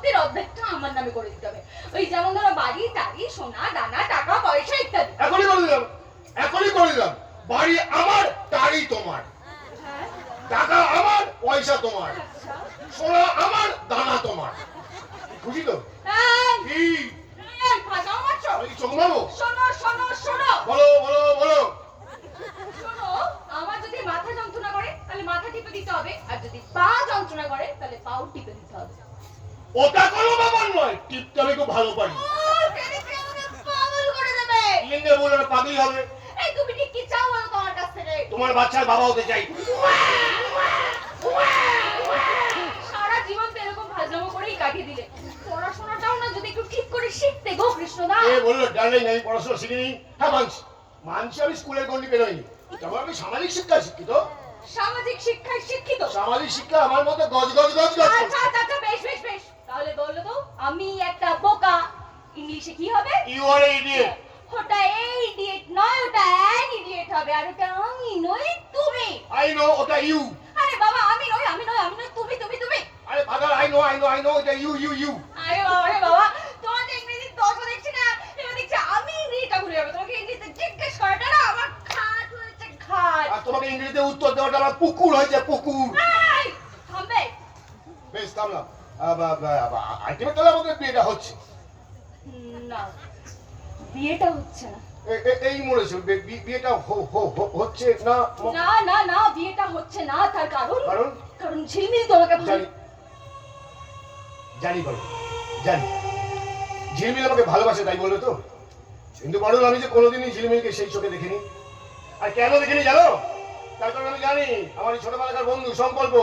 সম্পত্তির অর্ধেকটা আমার নামে করে দিতে হবে। ওই যেমন ধরো বাড়ি টাড়ি সোনা দানা টাকা পয়সা ইত্যাদি। এখনই করে দিলাম, এখনই করে দিলাম। বাড়ি আমার, টাড়ি তোমার, হ্যাঁ টাকা আমার, পয়সা তোমার, আচ্ছা সোনা আমার, দানা তোমার। খুশি তো? এই, কি এই, ফাঁসাও মারছো? আমি কি চোখ মারবো? শোনো শোনো শোনো বলো বলো বলো। শোনো, আমার যদি মাথা যন্ত্রণা করে তাহলে মাথা টিপে দিতে হবে, আর যদি পা যন্ত্রণা করে তাহলে পাও টিপে দিতে হবে। ওটা কোনো ব্যাপার নয়, টিপতে আমি খুব ভালো পারি। টেনিসে আমাকে পাগল করে দেবে। লিঙ্গে বলে পাগল হবে। এই তুমি ঠিক কি চাও বলো তোমার কাছ থেকে? তোমার বাচ্চার বাবা হতে চাই। সারা জীবন তো এরকম ভাজলামো করেই কাটিয়ে দিলে। পড়াশোনাটাও না যদি একটু ঠিক করে শিখতে গো কৃষ্ণদা। এ বললো ডার্লিং আমি পড়াশোনা শিখিনি। হ্যাঁ মানছি, মানছি আমি স্কুলের গন্ডি বেরোইনি, তবে আমি সামাজিক শিক্ষায় শিক্ষিত। সামাজিক শিক্ষায় শিক্ষিত? সামাজিক শিক্ষা আমার মতো গজ গজ গজ গজ আচ্ছা আচ্ছা আচ্ছা বেশ বেশ বেশ, তাহলে বললো তো আমি একটা বোকা। ইংলিশে কি হবে? You are idiot. ওটা ইডিয়েট নয়, ওটা অ্যান ইডিয়েট হবে, আর ওটা আমি নই তুমি। আই নো ওটা ইউ। আরে বাবা আমি নই আমি নই আমি নই তুমি তুমি তুমি। আরে ফাদার আই নো এটা ইউ ইউ ইউ। আরে বাবা তোমার যে ইংরেজি দশা দেখছি না, এবার দেখছি আমি ইংরেজিটা ভুলে যাবো। তোমাকে ইংরেজিতে জিজ্ঞেস করাটা না আমার ঘাট হয়েছে ঘাট। আর তোমাকে ইংরেজিতে উত্তর দেওয়াটা আমার পুকুর হয়েছে পুকুর। এই, থামবে? বেশ থামলাম। আলটিমেট তাহলে আমাদের বিয়েটা হচ্ছে। না, বিয়েটা হচ্ছে না। এই মরেছে বিয়েটা হচ্ছে না। না না না, বিয়েটা হচ্ছে না। তার কারণ কারণ কারণ ঝিলমিল তোমাকে জানি, জানি বলো, জানি ঝিলমিল আমাকে ভালোবাসে তাই বললো তো। কিন্তু বড় আমি যে কোনোদিনই ঝিলমিলকে সেই চোখে দেখিনি। আর কেন দেখিনি জানো? তার কারণ আমি জানি আমার এই ছোটবেলাকার বন্ধু সংকল্প